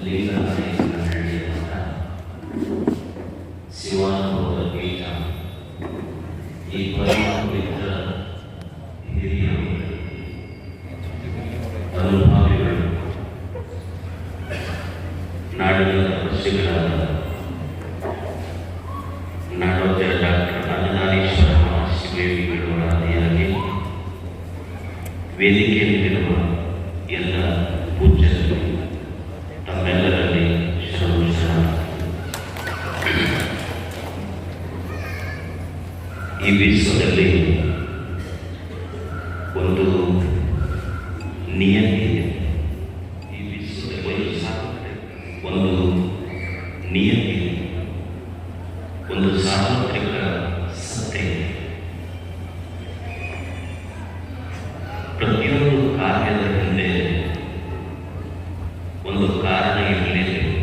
ಲಿಂಗನಹಳ್ಳಿಯ ಶಿವಾನುಭವದ ಪೀಠ ಈ ಪವಿತ್ರ ಹಿರಿಯರು ಅನುಭಾವಿಗಳು ನಾಡಿನ ಋಷಿಗಳಾದ ನಾಡೋಜರ ಡಾಕ್ಟರ್ ಅನ್ನದಾನೇಶ್ವರ ಮಹಾಶಿವೇವಿಗಳ ಆದಿಯಾಗಿ ವೇದಿಕೆಯಲ್ಲಿರುವ ಎಲ್ಲ ಪೂಜ್ಯರು ತಮ್ಮೆಲ್ಲರಲ್ಲಿ ಈ ವಿಶ್ವದಲ್ಲಿ ಒಂದು ನಿಯತಿ ಇದೆ. ಈ ವಿಶ್ವದಲ್ಲಿ ಒಂದು ನಿಯತಿ ಇದೆ, ಒಂದು ಸಾರ್ವತ್ರಿಕ ಸತ್ಯ ಇದೆ. ಪ್ರತಿಯೊಂದು ಕಾರ್ಯದ ಹಿಂದೆ ಒಂದು ಕಾರಣ ಇರಲೇಬೇಕು.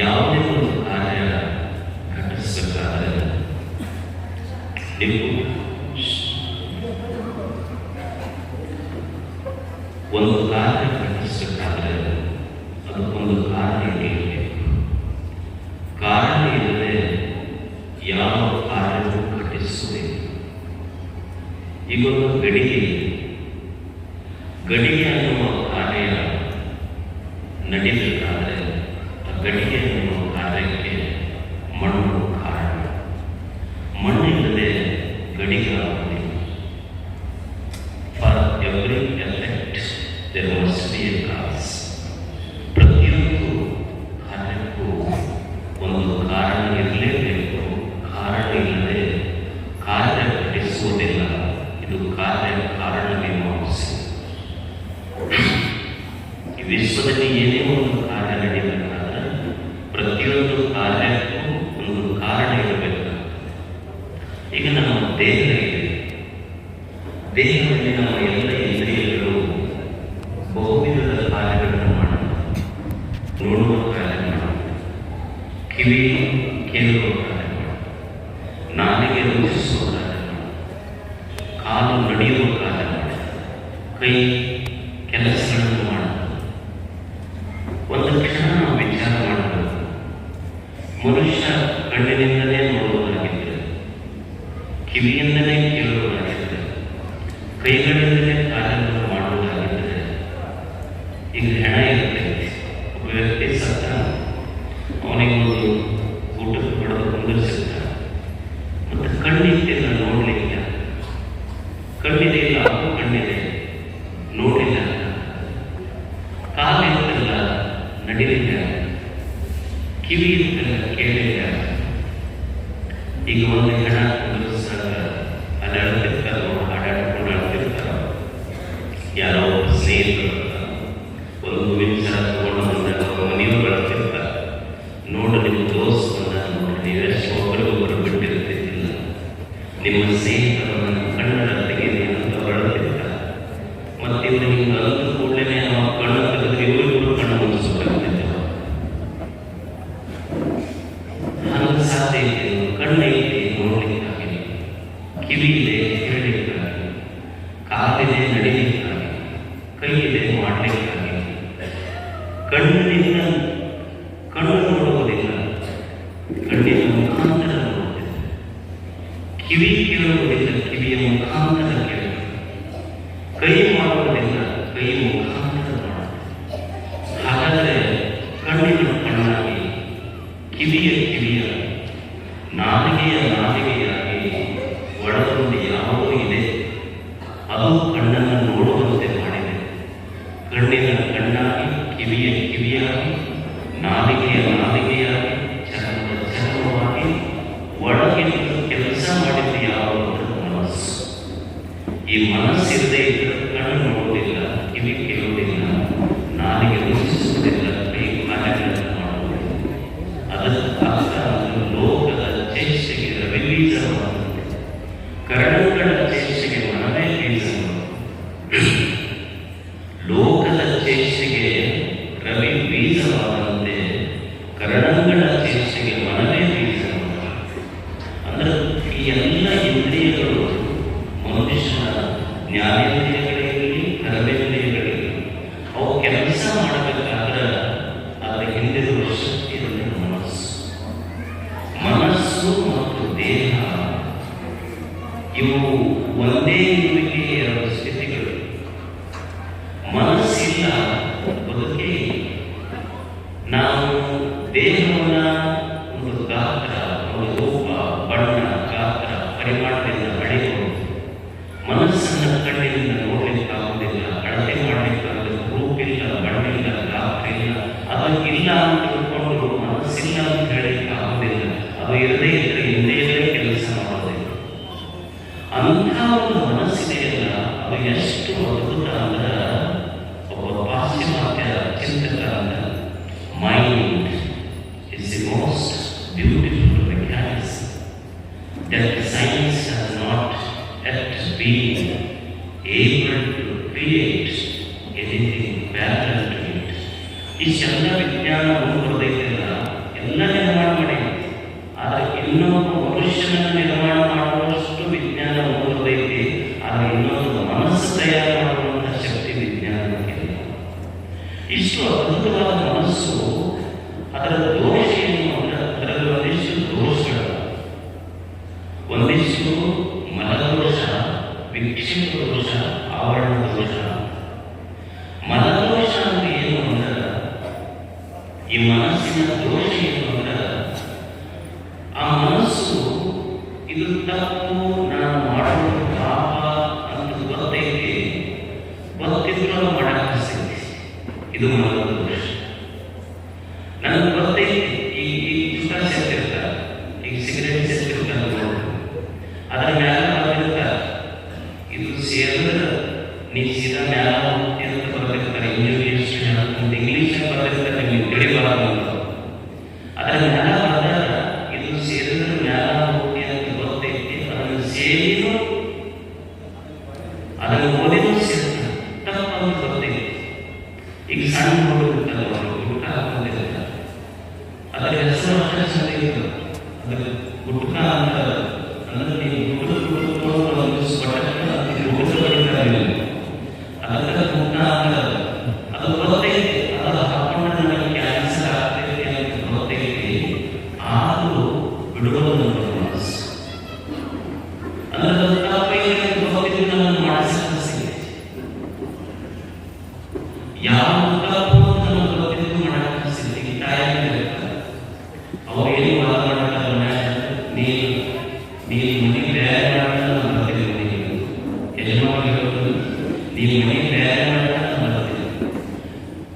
ಯಾವುದೇ ಒಂದು ಕಾರ್ಯ ಘಟಿಸಬೇಕಾದರೆ ನೀವು ಒಂದು ಕಾರ್ಯ ಘಟಿಸಬೇಕಾದರೆ ಅದಕ್ಕೊಂದು ಕಾರಣ ಇರಬೇಕು. ಕಾರಣ ಇಲ್ಲದೆ ಯಾವ ಕಾರ್ಯವು ಘಟಿಸುವುದಿಲ್ಲ. ಈಗೊಂದು ಗಡಿಗೆ ಅನ್ನುವ ಕಾರ್ಯ ನಡೀಬೇಕಾದರೆ ಆ ಗಡಿಗೆ ಅನ್ನುವ ಕಾರ್ಯಕ್ಕೆ ಮಣ್ಣು ಕಾರಣ. ಮಣ್ಣಿಲ್ಲದೆ ಗಡಿಗೆ ಆಗುವುದಿಲ್ಲ. For every effect there must be a cause. ಪ್ರತಿಯೊಂದು ಕಾರ್ಯಕ್ಕೂ ಒಂದು ಕಾರಣ ಇರಲೇಬೇಕು. ಕಾರಣ ಇಲ್ಲದೆ ಕಾರ್ಯ ಘಟಿಸುವುದಿಲ್ಲ. ಇದು ಕಾರಣ ಮೀಮಾಂಸೆ. ಈ ವಿಶ್ವದಲ್ಲಿ ಏನೇ ಒಂದು ಕಾರ್ಯ ನಡೀಬೇಕಾದ್ರೆ ಪ್ರತಿಯೊಂದು ಕಾರ್ಯಕ್ಕೂ ಒಂದು ಕಾರಣ ಇರಬೇಕು. ಈಗ ನಮ್ಮ ದೇಹದಲ್ಲಿ ನಮ್ಮ ಎಲ್ಲ ಇಂದ್ರಿಯಗಳು ಬಹುವಿಧದ ಕಾರ್ಯಗಳನ್ನು ಮಾಡುತ್ತವೆ. ನೋಡುವ ಕಾರ್ಯ ಮಾಡುತ್ತೆ, ಕಿವಿ ಕೇಳುವ ಕಾರ್ಯ ಮಾಡುತ್ತೆ, ನಾಲಿಗೆ ರುಚಿಸುವ ಕಾರ್ಯ ಮಾಡುತ್ತೆ, ಕಾಲು ನಡೆಯುವ ಕಾರ್ಯ ಮಾಡುತ್ತೆ, ಕೈ ಕೆಲಸಗಳನ್ನು ಮಾಡುತ್ತದೆ. ಒಂದು ಕ್ಷಣ ನಾವು ವಿಚಾರ ಮಾಡಬೇಕು. ಮನುಷ್ಯ ಕಣ್ಣಿನಿಂದಲೇ ನೋಡುವುದಾಗಿದ್ದರೆ, ಕಿವಿಯಿಂದಲೇ ಕೇಳುವುದಾಗಿದ್ದರೆ, ಕೈಗಳಿಂದಲೇ ಕಾರ್ಯವನ್ನು ಮಾಡುವುದಾಗಿದ್ದರೆ, ಈಗ ಹೆಣ ಇರುತ್ತೆ. ಒಬ್ಬ ವ್ಯಕ್ತಿ ಸತ್ತ, ಅವನಿಗೊಂದು ಊಟಕ್ಕೆ ಕೊಡೋದು ಕುಂದಿರಿಸಿರ್ತಾರೆ. ಮತ್ತು ಕಣ್ಣಿಂದ ನೋಡಲಿಕ್ಕೆ, ಕಣ್ಣಿದೆ ಇಲ್ಲ ಅದು ಕಣ್ಣಿದೆ ನೋಡಿಲ್ಲ, ಕಾಲಿಂದಲ್ಲ ನಡಿಲಿಲ್ಲ, ಕಿವಿ ಇರ್ತಲ್ಲ ಕೇಳಿಲ್ಲ. ಈಗ ಒಂದು ಹೆಣ ಕುಂದಿರಿಸಿದಾಗ ಅಲ್ಲಾಡ್ತಿರ್ತಾರ, ಹಾಡಾಡ್ಕೊಂಡು ಆಡ್ತಿರ್ತಾರ. ಯಾರೋ ಸ್ನೇಹಿತರು ಒಂದು ವಿಚಾರ ತಗೊಂಡು ಬಂದಾಗ ಅವ್ರ ಮನೆಯವರು ಬಳಸ್ತಿರ್ತಾರೆ. ನೋಡು ನಿಮ್ಮ ದೋಸ್ತ್ ಬಂದಾಗ ನೋಡಿ, ನೀವೆಷ್ಟು ಒಬ್ಬರಿಗೊಬ್ಬರು ಬಿಟ್ಟಿರ್ತಿದ್ದಿಲ್ಲ. ನಿಮ್ಮ ಸ್ನೇಹಿತರನ್ನು ಕಣ್ಣರ ತೆಗೆದಿ ಅಂತ ಬಳಸ್ತಿರ್ತಾರೆ. ಮತ್ತು ಇವರು ಹಿಂಗೆ ಅಂದ ಕೂಡಲೇ ನಾವು ಕಣ್ಣು ತೆಗೆದ್ರೆ ಇವರಿಬ್ಬರು ಕಣ್ಣು ಮುಗಿಸ್ಬೇಕಾಗ್ತಿದ್ದೇವೆ. ಹಂಗೆ ಸಾಧ್ಯ ಇದೆ. ಕಣ್ಣೈತೆ ನೋಡ್ಲಿಕ್ಕಾಗಿ, ಕಿವಿ ಇದೆ ಕೇಳಲಿಕ್ಕಾಗಿ, ಕಾಲಿದೆ ನಡಿಲಿಕ್ಕಾಗಿ, ಕೈ ಇದೆ ಮಾಡಲಿಕ್ಕಾಗಿ. ಕಣ್ಣಿನಿಂದ ಕಣ್ಣು ನೋಡುವುದಿಲ್ಲ, ಕಣ್ಣಿನ ಮುಖಾಂತರ ನೋಡುವುದಿಲ್ಲ. ಕಿವಿ ಕೇಳುವುದಿಲ್ಲ, ಕಿವಿಯ ಮುಖಾಂತರ ಕೇಳುವುದು. ಕೈ ಮಾಡುವುದಿಲ್ಲ, ಕೈ ಮುಖಾಂತರ ಮಾಡುವುದು. ಹಾಗಾದರೆ ಕಣ್ಣಿನ ಕಣ್ಣಾಗಿ, ಕಿವಿಯ ಕಿವಿಯಾಗಿ, ನಾಲಿಗೆಯಾಗಿ ಒಳಗೊಂಡು ಯಾವುದೂ ಇದೆ ಅದು ಕಣ್ಣನ್ನು ನೋಡುವಂತೆ ಮಾಡಿದೆ. ಕಣ್ಣಿನ ಕಣ್ಣಾಗಿ, ಕಿವಿಯ ಕಿವಿಯಾಗಿ, ನಾಲಿಗೆಯಾಗಿ, ಚರ್ಮವಾಗಿ ಒಳಗಿದ್ದು ಕೆಲಸ ಮಾಡಿದ್ದು ಯಾವುದು? ಮನಸ್ಸು. ಈ ಮನಸ್ಸಿರದೇ ಇದ್ದರೆ ಕಣ್ಣು ನೋಡುವುದಿಲ್ಲ, ಕಿವಿ ಕೇಳುವುದಿಲ್ಲ, ನಾಲಿಗೆ ರುಚಿಸುವುದಿಲ್ಲ, ಕೈ ಕಾರ್ಯಗಳನ್ನು ಮಾಡುವುದಿಲ್ಲ. ಅದಕ್ಕಾಗಿ ಲೋಕದ ಚೇಷ್ಟೆಗೆ ರವಿ ಬೀಜವಾದಂತೆ, ಕರಣಗಳ ಚೇಷ್ಟೆಗೆ ಮನವೇ ಬೀಜವಾದ. ಲೋಕದ ಚೇಷ್ಟೆಗೆ ರವಿ ಬೀಜವಾದಂತೆ, ಕರಣಗಳ ಚೇಷ್ಟೆಗೆ ಮನವೇ ಬೀಜವಾದ. ಅಂದರೆ ಈ ಎಲ್ಲ ಇಂದ್ರಿಯಗಳು ಮನುಷ್ಯನ ಜ್ಞಾನೇಂದ್ರಿಯಗಳಿರಲಿ, ಕರ್ಮೇಂದ್ರಿಯಗಳಿರಲಿ, ಅವು ಕೆಲಸ ಮಾಡಬೇಕು. ಮನಸ್ಸಿಲ್ಲ ಬದುಕೇ ನಾವು ದೇಹವನ್ನ ಒಂದು ಗಾತ್ರ, ಒಂದು ರೂಪ, ಬಣ್ಣ, ಗಾತ್ರ, ಪರಿಮಾಣದಿಂದ ಅಳೆಯಬಹುದು. ಮನಸ್ಸನ್ನು ಕಣ್ಣಿನಿಂದ ನೋಡ್ಲಿಕ್ಕಾಗುವುದಿಲ್ಲ, ಅಳತೆ ಮಾಡ್ಲಿಕ್ಕಾಗಲ್ಲ, ರೂಪಿಲ್ಲ, ಬಣ್ಣಿಲ್ಲ, ಗಾತ್ರ ಇಲ್ಲ. ಅದಕ್ಕಿಲ್ಲ ಅಂತ ತಿಳ್ಕೊಂಡು ಮನಸ್ಸಿಲ್ಲ ಅಂತ ಹೇಳಲಿಕ್ಕೆ ಆಗುವುದಿಲ್ಲ. ಅದು ಇರದೇ ಇದ್ರೆ ಇಂದ್ರಿಯಗಳೇ ಕೆಲಸ ಮಾಡೋದಿಲ್ಲ. ಅಂಥ ಒಂದು ಮನಸ್ಸಿದೆಯಲ್ಲ, ಅದು ಎಷ್ಟು ಅದ್ಭುತ ಅಂದ್ರೆ ಒಬ್ಬ ಪಾಶ್ಚಿಮಾತ್ಯ ಚಿಂತಕ ಅಂದ್ರೆ mind is the most beautiful mechanism that science has not yet been able to create anything parallel to it. ಇಷ್ಟೆಲ್ಲ ವಿಜ್ಞಾನ ಮುಂದುವರೆದಿಲ್ಲ, ಎಲ್ಲ ನಿರ್ಮಾಣ ಮಾಡಿದೆ. ಆದರೆ ಇನ್ನೊಬ್ಬ ಮನುಷ್ಯನನ್ನು ನಿರ್ಮಾಣ ಮಾಡುವಷ್ಟು ವಿಜ್ಞಾನ ಮುಂದುವರೆದೈತಿ. ಆದರೆ ಇನ್ನೊಂದು ಮನಸ್ಸು ತಯಾರು ಮಾಡುವಂತಹ ಶಕ್ತಿ ವಿಜ್ಞಾನಕ್ಕಿಲ್ಲ. ಇಷ್ಟು ಅದ್ಭುತವಾದ ಮನಸ್ಸು, ಅದರ ದೋಷ ಏನು ಅಂದರೆ ಅದರಲ್ಲಿ ಒಂದಿಷ್ಟು ದೋಷಗಳು, ಒಂದಿಷ್ಟು ಮಲದೋಷ, ವಿಕ್ಷೇಪ ದೋಷ, ಆವರಣ ದೋಷ. ಮಲದೋಷ ಅಂದ್ರೆ ಏನು ಅಂದ್ರೆ, ಈ ಮನಸ್ಸಿನ ದೋಷ ಏನು ಅಂದ್ರೆ, ಆ ಮನಸ್ಸು ಇದು ತಪ್ಪು, ನಾನು ಮಾಡೋದು ಪಾಪ ಅಂತ ಗೊತ್ತೈತಿ, ಗೊತ್ತಿದ್ರು ಮಾಡಕ್ಕೆ ಸಿಗ್ತಿ. ಇದು ಮನದ ದೋಷ. ನನಗೆ ಗೊತ್ತೈತಿ, ಈ ಸುಖ ಸೇರ್ತಿರ್ತಾರೆ, ಈಗ ಸಿಗರೇಟ್ ಸೇರ್ತಿರ್ತಾರೆ ನೋಡಿ, ಅದರ ಮ್ಯಾಲ ಬರ್ತಿರ್ತಾರೆ, ಇದು ಸೇರಿದ್ರೆ ನೀ ಸೀದಾ ಮ್ಯಾಲ ಹೋಗ್ತಿ ಅಂತ ಬರ್ತಿರ್ತಾರೆ. ಇಂಗ್ಲೀಷ್ ಬರ್ತಿರ್ತಾರೆ, ನೀವು ತಿಳಿಬಾರದು ಅಂತ. ಅದರ ಮ್ಯಾಲ ಬಂದಾಗ ಇದು ಸೇರಿದ್ರೆ ಮ್ಯಾಲ ಹೋಗ್ತಿ ಅಂತ ಗೊತ್ತೈತಿ. ಅದನ್ನು ಸೇರಿನೂ ಅದನ್ನು ಓದಿನೂ ಸೇರ್ತಾರೆ, ತಪ್ಪು ಅಂತ ಗೊತ್ತೈತಿ. ಈಗ ಸಣ್ಣ ಹುಡುಗಿರ್ತಾರೆ, ಗುಟ್ಕ ಹಾಕೊಂಡಿರ್ತಾರೆ, ಅದರ ಹೆಸರು ಅಷ್ಟೇ ಚಂದ ಇರ್ತದೆ. ಅದರ ಗುಟ್ಕ ಅಂತ ಅಂದ್ರೆ ನೀವು ಅದಕ್ಕೆ ಗುಟ್ಕ ಅಂತ ಅದು ಗೊತ್ತೈತಿ. ಅದು ಹಾಕೊಂಡ್ರೆ ನನಗೆ ಕ್ಯಾನ್ಸರ್ ಆಗ್ತೈತಿ ಅಂತ ಗೊತ್ತೈತಿ. ಆದರೂ ಬಿಡುವುದು ನಮ್ಮ ಮನಸ್ಸು. ಅಂದ್ರೆ ಅದು ತಪ್ಪೈತಿ ಅಂತ ಗೊತ್ತಿದ್ದು ನಮ್ಮನ್ನು ಮಾಡಿಸಕ್ಕೆ ಸಿಗುತ್ತೆ. ಯಾವ ತಪ್ಪು ಅಂತ ನಮ್ಗೆ ಗೊತ್ತಿದ್ದು ಮಾಡಕ್ಕೆ ಸಿಗುತ್ತೆ. ತಾಯಿಗೆ ಇರ್ತಾರೆ, ಅವ್ರು ಏನು ಮಾತಾಡ್ತಾರೆ, ನೀನು ಮನೆ ಬೇರೆ ಮಾಡ್ತಾರೆ ನಾನು ಬರ್ತೀನಿ, ಮನೆಗೆ ಯಜಮಾನಿಗೆ ಹೇಳ್ಬೋದು, ನೀನು ಮನೆ ಬೇರೆ ಮಾಡ್ತಾರೆ ನಾನು ಬರ್ತೀನಿ.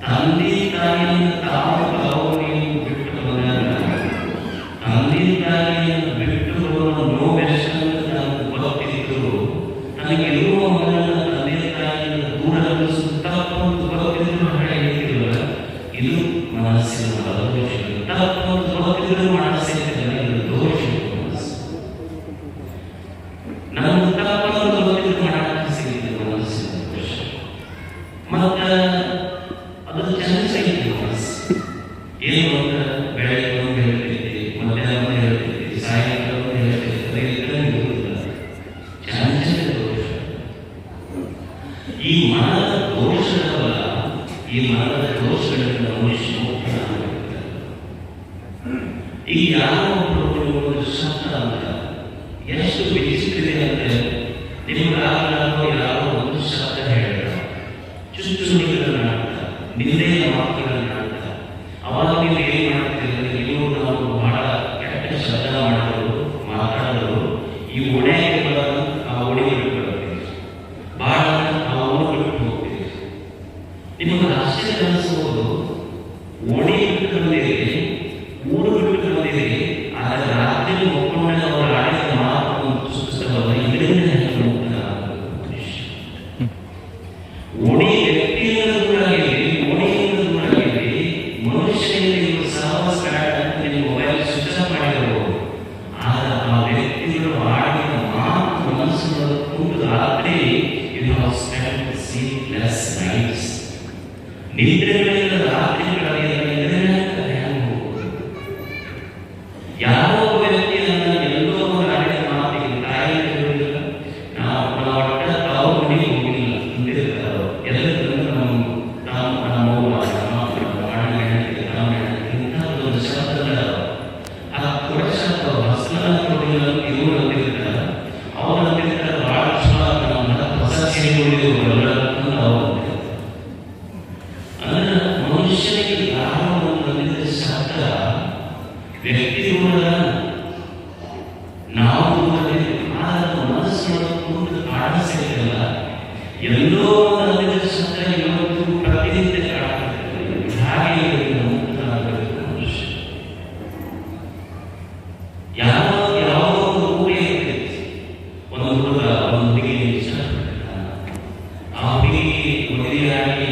ತಂದೆ ತಾಯಿಯನ್ನು ತಾವು ನೀನು ಬಿಟ್ಟು ಬಂದಾಗ, ತಂದೆ ತಾಯಿಯನ್ನು ಬಿಟ್ಟು ಬರುವ ನೋವೆಷ್ಟು ನನಗೆ ಗೊತ್ತಿದ್ರು, ನನಗಿರುವ ಮಗನ ತಂದೆ ತಾಯಿಯನ್ನು ದೂರ ತಪ್ಪು ಗೊತ್ತಿದ್ರು ಹೇಳಿಲ್ಲ. ಇದು ಮನಸ್ಸಿನ ದೋಷ. ತಪ್ಪು ಗೊತ್ತಿದ್ರು ಮನಸ್ಸಿನ ಇದು ದೋಷ. ಮನಸ್ಸು ನಮಗೆ ತಪ್ಪನ್ನು ಗೊತ್ತಿದ್ರು ಮಾಡಕ್ಕೆ ಸಿಗುತ್ತೆ ಮನಸ್ಸಿನ ದೋಷ. ಮತ್ತು ಅದು ಚೆನ್ನಾಗಿ ಮನಸ್ಸು ಏನು ಅಂದ್ರೆ ಬೆಳಗ್ಗೆ ಒಂದು ಹೇಳ್ತೈತಿ, ಮಧ್ಯಾಹ್ನ ಒಂದು ಹೇಳ್ತೈತಿ, ಸಾಯಂಕಾಲ ಒಂದು ಹೇಳ್ತೈತಿ, ಅದೆಲ್ಲ ಚೆನ್ನಾಗಿ ದೋಷ. ಈ ಮನದ ದೋಷಗಳಲ್ಲ, ಈ ಮನದ ದೋಷಗಳಿಂದ ಮನುಷ್ಯ ಮುಕ್ತನಾಗಿರ್ತಾನೆ. ಈಗ ಯಾರೋ ಒಬ್ಬರು ಒಂದು ಶಬ್ದ ಅಂತ ಎಷ್ಟು ವಿಚಿತ್ರ ಅಂದ್ರೆ, ನಿಮ್ಗೆ ಯಾರೋ ಒಂದು ಶಬ್ದ ಹೇಳಿದ್ರು, ಚುಚ್ಚುಮುಳಿಗಳನ್ನ ಆಡ್ತಾರೆ, ನಿಂದೆಯ ಮಾತುಗಳನ್ನ ಆಡ್ತಾರೆ. ಅವಾಗ ನೀವು ಏನು ಮಾಡ್ತೀರಿ, ನೀವು ನಾವು ಬಹಳ ಕೆಟ್ಟ ಶಬ್ದ ಮಾಡೋರು, ಮಾತಾಡೋರು, ಈ ಒಣೆಗಳನ್ನು ಆ ಒಣೆ ಬಿಟ್ಟು ಬರ್ತೀವಿ, ಬಹಳ ಆ ಊರು ಬಿಟ್ಟು ಹೋಗ್ತೀವಿ. ನಿಮಗೆ ಆಶ್ಚರ್ಯ ಅನಿಸ್ಬೋದು, ಓಣಿ ಬಿಟ್ಟು ಬಂದಿರಿ, ಊರು ಬಿಟ್ಟು ಬಂದಿರಿ, ಆದರೆ ರಾತ್ರಿ ಒಪ್ಕೊಂಡಾಗ ಅವರು ಆಡಿದ ಮಾತು ಸುಸ್ತವಲ್ಲ, ಇದರಿಂದ ಓಣಿ ವ್ಯಕ್ತಿಯಿಂದ ದೂರಾಗಿರಿ, ಓಣಿಯಿಂದ ದೂರಾಗಿರಿ, ಮನುಷ್ಯನಿಂದ ನೀವು ಸಹವಾಸ ನಿಮ್ಮ ಮೊಬೈಲ್ ಸ್ವಿಚ್ ಆಫ್ ಮಾಡಿರಬಹುದು. ಆದರೆ ಆ ವ್ಯಕ್ತಿಗಳು ಆಡಿದ ಮಾತು ಮನಸ್ಸನ್ನು ಕುಂಟು ರಾತ್ರಿ you have spend sleepless nights. ನಿದ್ರೆಗಳಿಂದ ರಾತ್ರಿಗಳಲ್ಲಿ ಯಾರೋ ವ್ಯಕ್ತಿಯನ್ನು ಎಲ್ಲೋ ಆಡಿದ ಮಾತಿಗೆ ತಾಯಿ ಹೇಳುವುದಿಲ್ಲ, ನಾವು ಒಟ್ಟ ತಾವು ಮನೆಗೆ ಹೋಗಿಲ್ಲ ಅಂತಿರ್ತಾರೆ. ಎಲ್ಲರೂ ನಮ್ಮ ಒಂದು ಶಬ್ದದ ಆ ಕೊಡ ಶಬ್ದ ಹಸನ ಕೊಡಿಲ್ಲ ಇವರು ಅಂತಿರ್ತಾರೆ. ಅವ್ರು ಅಂತಿರ್ತಾರೆ, ಬಹಳ ನಮ್ಮ ಹೊಸ ಸೇರಿಗಳು ಬರಲ್ಲ ಅಂತ ಅವ್ರು ಅಂತಿರ್ತಾರೆ. ಮನುಷ್ಯನಿಗೆ ಯಾರೋ ಒಂದು ಶಬ್ದ ವ್ಯಕ್ತಿ ಕೂಡ ನಾವು ಮನಸ್ಸು ಮುಂದೆ ಕಾಣಿಸಲಿಲ್ಲ. ಎಲ್ಲೋ ಶಬ್ದ ಇವತ್ತು ಪ್ರತಿನಿತ್ಯ ಕಾಣುತ್ತದೆ. ಹಾಗೆ ಮುಕ್ತನಾಗಬೇಕು ಮನುಷ್ಯ. ಯಾವ ಒಂದು ಊರೇ ಇರ್ತೈತಿ, ಒಂದು ಹುಡುಗ ಒಂದು ಹುಡುಗಿ ಇಷ್ಟಪಡ್ತಾನೆ. ಆ ಹುಡುಗಿ ಮದುವೆಯಾಗಿ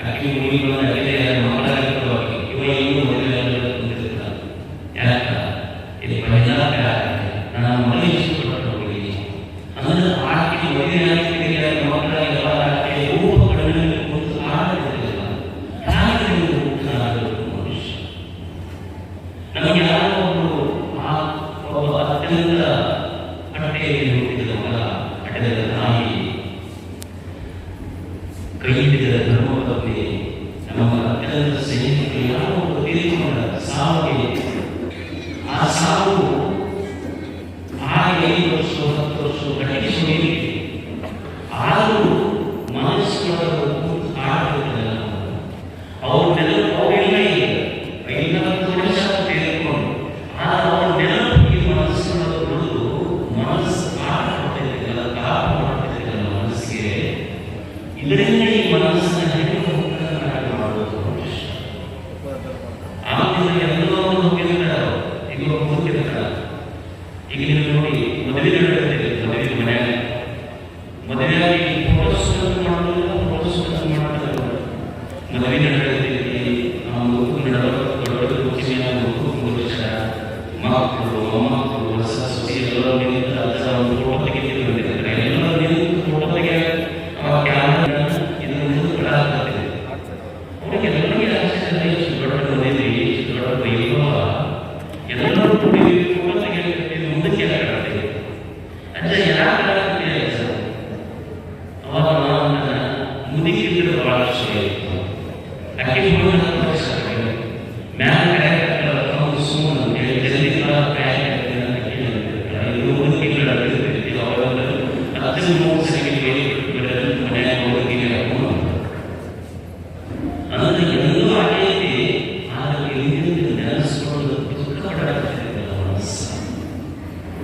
ಅಕ್ಕಿ ಹುಡುಗಿಗಳನ್ನು ಅಲ್ಲೇ ಮಕ್ಕಳಾಗಿರುವಾಗ ಇವ ಇನ್ನೂ ಮದುವೆಯಾಗಿ ಕುಂತಿರ್ತಾನೆ. ಯಾಕ ಇದು ಮಹಿಳಾ ನಾನು ಮನೆ ಇಷ್ಟಪಟ್ಟ ಹುಡುಗಿ ಅಂದ್ರೆ ಆಕೆ ಮದುವೆಯಾಗಿ ಮಕ್ಕಳಾಗಿ ಆಕೆ ರೂಪಗಳಲ್ಲಿ ಕುಂತು ಆಡಲಿಲ್ಲ. ಹಾಗೆ ಮುಕ್ತನಾಗಬೇಕು ಮನುಷ್ಯ. ನಮಗೆ ಯಾರೋ ಒಬ್ಬ ಅತ್ಯಂತ ಹೊಟ್ಟೆಯಲ್ಲಿ ಹುಟ್ಟಿದ ಮಗ, ಹಡೆದ ತಾಯಿ, ಕೈ ಹಿಡಿದ ಧರ್ಮಪತ್ನಿ, ನಮ್ಮ ಅತ್ಯಂತ ಸೈನಿಕರು ಯಾರೋ ಒಬ್ಬ ತೀರಿಕೊಂಡ ಸಾವಿಗೆ, ಆ ಸಾವು 5 ವರ್ಷ 10 ವರ್ಷ ಗಟ್ಟಿಸುವ ಆದರೂ ಮನಸ್ಸುಗಳ ಆಡುತ್ತಿಲ್ಲ. ಅವ್ರ ನೆನಪು ಅವೆಲ್ಲ 5-10 ವರ್ಷ ತೆಗೆದುಕೊಂಡು ಅವ್ರ ನೆನಪಿಗೆ ಮನಸ್ಸುಗಳ ಉಳಿದು ಮನಸ್ಸು ಆಡ್ಕೊಳ್ತಿದ್ದಲ್ಲ, ತಾಪ ಮಾಡ್ತಿದ್ದಲ್ಲ ಮನಸ್ಸಿಗೆ. ಇದರಿಂದ ಈ ಮನಸ್ಸನ್ನ ಮಾಡೋದು ಆಮೇಲೆ ಎಲ್ಲೋ ಹೋಗಿರ್ತಾರ, ಈಗ ಹೋಗಿರ್ತಾರ. ಈಗ ನೀವು ನೋಡಿ ಮದುವೆ ನಡೆಯುತ್ತೆ, ಮದುವೆ ಮನೆಯಾಗ ಮದುವೆಯಾಗಿ ಫೋಟೋಸ್ ಮಾಡೋದಿಲ್ಲ, ಫೋಟೋಸ್ ಮಾಡ್ತಾರೆ. ಮದುವೆ ನಡೆಯುತ್ತೆ, ದೊಡ್ಡ ಮಕ್ಕಳು ಮೊಮ್ಮಕ್ಕಳು ಹೊಸ ಸೊಸಿ ಎಲ್ಲರೂ ನಿಂತು ಅದರ ಒಂದು ಫೋಟೋ ತೆಗೆದು ಬಂದಿರ್ತಾರೆ. ಎಲ್ಲರೂ ನಿಂತು ಫೋಟೋ ತೆಗೆಯ ಕ್ಯಾಮ್ರಾ ಇದನ್ನು ಮುಂದೆ ಬಿಡಾಗ್ತದೆ. ಅವರಿಗೆ ಎಲ್ಲರಿಗೆ ಎಷ್ಟು ದೊಡ್ಡ ಮನೆಯಲ್ಲಿ ಎಷ್ಟು ದೊಡ್ಡ ವೈಭವ, ಎಲ್ಲರೂ ಕೂಡಿ ಫೋಟೋ ತೆಗೆಯಲಿಕ್ಕೆ ಮುಂದಕ್ಕೆ ಆಗ್ತದೆ. ಅಂದರೆ ಯಾಕೆ ಅವಾಗ ಮುದುಕಿದ್ರೆ ಬಹಳ ವಿಷಯ ಇತ್ತು. ಅಕ್ಕಿ ಮ್ಯಾಲ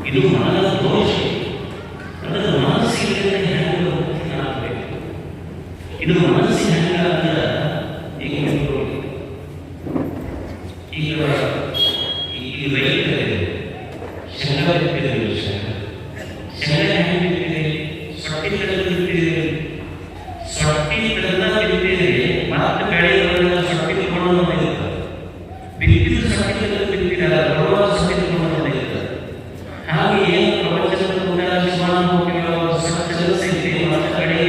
ಇದು ಮನದ ದೋಷ. ಅದರ ಮನಸ್ಸಿಗೆ ಆಗಬೇಕು. ಇದು ಮನಸ್ಸಿನ ಅಂದ್ರೆ ಈಗ ಈ ರೈತರಿಗೆ ಶಂಗ ಬಿತ್ತಿದೆ, ಶಂಗ ಹೆಂಗೆ ಬಿತ್ತಿದೆ, ಸೊಟ್ಟಿ ಕಡಲು ಬಿತ್ತಿದೆ, ಸೊಟ್ಟಿ ಕಡಲ ಬಿತ್ತಿದೆ, ಮತ್ತೆ ಬೆಳೆಗಳನ್ನು ಸೊಟ್ಟಿ ತಗೊಂಡು ಬಂದಿರ್ತಾರೆ. ಬಿತ್ತಿದ ಸೊಟ್ಟಿ ಕಡಲು ಬಿತ್ತಿದೆ, ಬರುವ ಸೊಟ್ಟಿ ತಗೊಂಡು ಬಂದಿರ್ತಾರೆ. ಹಾಗೆ ಏನು ಪ್ರಪಂಚದ ಕೂಡ ಸೊಟ್ಟದ ಸ್ಥಿತಿ ಮತ್ತೆ ಕಡೆಗೆ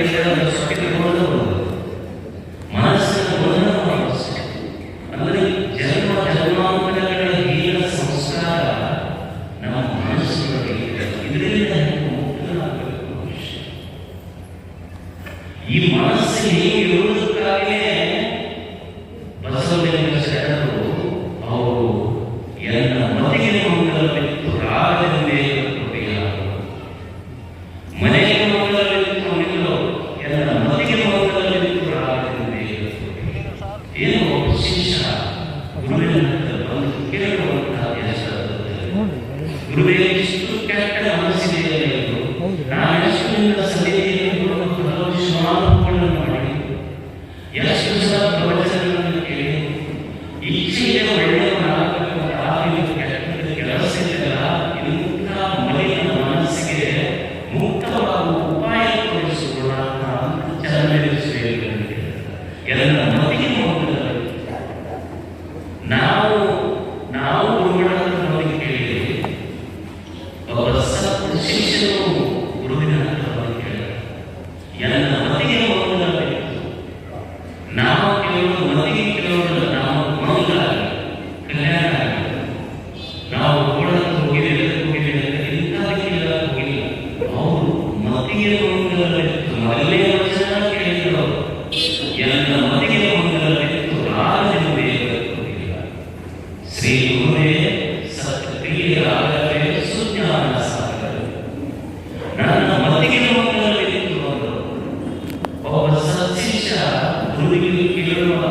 ಸೊಟ್ಟಿ ತಗೊಂಡು ಮನಸ್ಸಿನ ಅಂದರೆ ಜನ್ಮಾಂತರಗಳ ಹೀನ ಸಂಸ್ಕಾರ ನಮ್ಮ ಮನಸ್ಸುಗಳಿಗೆ. ಇದರಿಂದ ಮುಕ್ತನಾಗಬೇಕು ಮನುಷ್ಯ. ಈ ಮನಸ್ಸು ಇರುವುದಕ್ಕಾಗಿಯೇ ಬಸವಲಿಂಗ ಶರಣರು ಅವರು ಎನ್ನ ಮತಿಗೆ ಮಂಗಲವಿತ್ತು ರಾಗದಿಂದೇ ಮನೆಗೆ ಮಂಗಲವಿತ್ತು ನಿಲ್ಲೋ ಎನ್ನ ಮತಿಗೆ ಮಂಗಲವಿತ್ತು ರಾಗದಿಂದೇ. ಏನು ಒಬ್ಬ ಶಿಷ್ಯ ಗುರುವಿನ ಬಂದು ಕೇಳುವಂತಹ ಗುರುವೇ ಇಷ್ಟು ಕೆಟ್ಟ ಮನಸ್ಸಿದೆ, ನಾನೆಷ್ಟು ನಿನ್ನ ಸನ್ನಿಧಿಯನ್ನು ವಿಶ್ವಾಸಗಳನ್ನು ಮಾಡಿ ಎಷ್ಟು ಸಲ ಪ್ರವಚನಗಳನ್ನು ಕೇಳಿ ಇಚ್ಛೆಯ ಒಳ್ಳೆಯವನಾಗಬೇಕು ಕೆಟ್ಟ ಕೆಲಸ ಇದೆಯಲ್ಲ, ಇಂಥ ಮಲಿನ ಮನಸ್ಸಿಗೆ ಮುಕ್ತವಾಗುವ ಉಪಾಯ ತೋರಿಸಿಕೊಳ್ಳೋಣ ಚಲನೆಗೊಳಿಸಬೇಕು. ಎಲ್ಲ ಮತಿಗೆ ನಾವು ಗುರುಗಳನ್ನು ಕೇಳಿದ್ದೇವೆ. ಒಬ್ಬ ಸತ್ತ ಶಿಷ್ಯನು ಗುರುವಿನ ಕೇಳಿದ ಎಲ್ಲ ಮತಿಗೆ ಮಂಗಲವಿತ್ತು. ನಾವು ಕೇಳೋದು ಮತಿಗೆ ಕೇಳೋದು, ನಾವು ಮಂಗಲ ಕಲ್ಯಾಣ ನಾವು ಓಡಕ್ಕೆ ಹೋಗಿದ್ದೇವೆ ಇಂಥದಕ್ಕೆಲ್ಲ ಹೋಗಿಲ್ಲ. ಅವರು ಮತಿಗೆ ಮಂಗಲವಿತ್ತು, ಮೊದಲೇ ವಚನ ಕೇಳಿದ್ರು. ಎಲ್ಲ ಮತಿಗೆ ಮಂಗಲವಿತ್ತು, ರಾಜನಿಗೆ ಶ್ರೀ ಗುರುವೇ ಸತ್ಕ್ರಿಯೆಯಾಗಲೇ ಸುಜ್ಞಾನ ಸಾಗರ. ನನ್ನ ಮತಿಗೆ ಮಂಗಲವಿತ್ತು ಅಂದರು. ಒಬ್ಬ ಸತ್ಶಿಷ್ಯ ಗುರುವಿಗೆ ಕೇಳುವ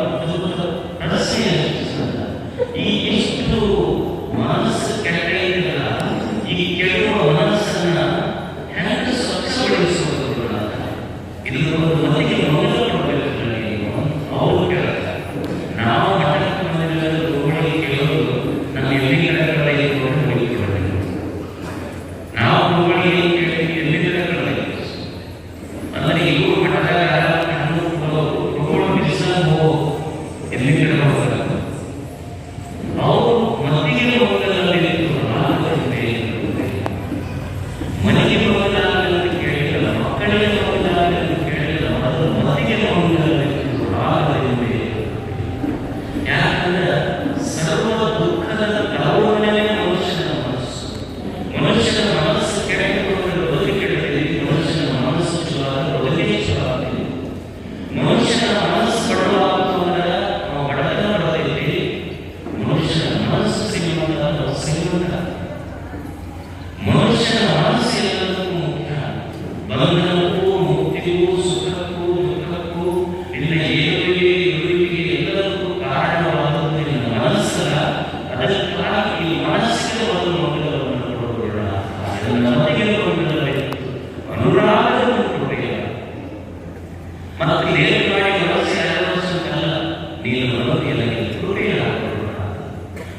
ನೀನು ಮನವಿಯಲ್ಲಿ ಕೃಪೆಯಾಗಬೇಡ.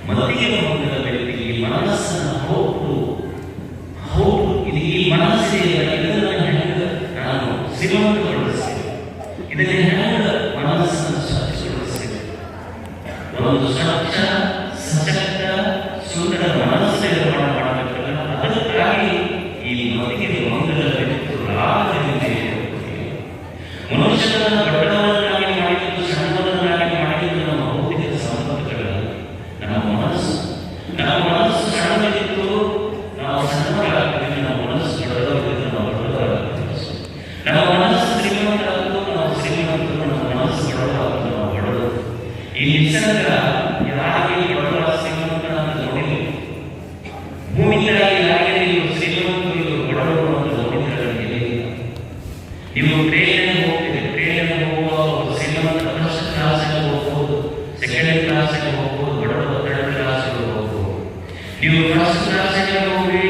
ಮತೀಯ ಹೊಂದಿದ ವ್ಯಕ್ತಿಗೆ ಮನಸ್ಸನ್ನು ಹೌದು ಇದು ಈ ಮನಸ್ಸಿಗೆ ಇದನ್ನು ಹೆಂಗೆ ನಾನು ಶ್ರೀಮಂತಗೊಳಿಸ್ತೇನೆ, ಇದನ್ನು ಹೆಂಗೆ ಮನಸ್ಸನ್ನು ಸ್ವಚ್ಛಗೊಳಿಸ್ತೇನೆ. ಒಂದು ಸ್ವಚ್ಛ ಸಶಕ್ತ ಸುಂದರ ಮನಸ್ಸು ನಿರ್ಮಾಣ ಮಾಡಬೇಕಲ್ಲ, ಅದಕ್ಕಾಗಿ ಈ ಮತೀಯ ಹೊಂದಿದ ವ್ಯಕ್ತಿಗಳು ರಾಗದಿಂದ ಮನುಷ್ಯರನ್ನು ದೊಡ್ಡವರನ್ನಾಗಿ ಮಾಡಿದ್ದು ಸಣ್ಣವರನ್ನಾಗಿ ಮಾಡಿದ್ದು ನಮ್ಮ ಭೌತಿಕ ಸಂಪತ್ತುಗಳಲ್ಲಿ ನಮ್ಮ ಮನಸ್ಸು ಸಣ್ಣದಿತ್ತು, ನಾವು ಸಣ್ಣವರಾಗ್ತೀವಿ. ನಮ್ಮ ಮನಸ್ಸು ದೊಡ್ಡವರಿದ್ದು ನಾವು ದೊಡ್ಡವರಾಗ್ತೀವಿ. ನಮ್ಮ ಮನಸ್ಸು ಶ್ರೀಮಂತರಾದ್ದು ನಾವು ಶ್ರೀಮಂತರು, ನಮ್ಮ ಮನಸ್ಸು ಬಡವರಾದ್ದು ನಾವು ಬಡವರು. ಈ ನಿಸರ್ಗ ಯಾರಿಗೆ ಬಡವರ ಶ್ರೀಮಂತರ ಅಂತ ನೋಡಿಲ್ಲ. ಭೂಮಿಯಾಗಿ ಯಾರಿಗೆ ನೀವು ಶ್ರೀಮಂತರು ಇವರು ಬಡವರು ಅಂತ ನೋಡಿದ್ರೆ ನೀವು ಟ್ರೈನ್ ಹೋಗುವ ಶ್ರೀಮಂತ ಫಸ್ಟ್ ಕ್ಲಾಸ್ಗೆ ಹೋಗ್ಬೋದು, ಸೆಕೆಂಡ್ ಕ್ಲಾಸ್ಗೆ ಹೋಗ್ಬೋದು, ಬಡವರು ಥರ್ಡ್ ಕ್ಲಾಸ್ಗೆ ಹೋಗ್ಬೋದು. ನೀವು ಫಸ್ಟ್ ಕ್ಲಾಸ್ಗೆ ಹೋಗ್ರಿ,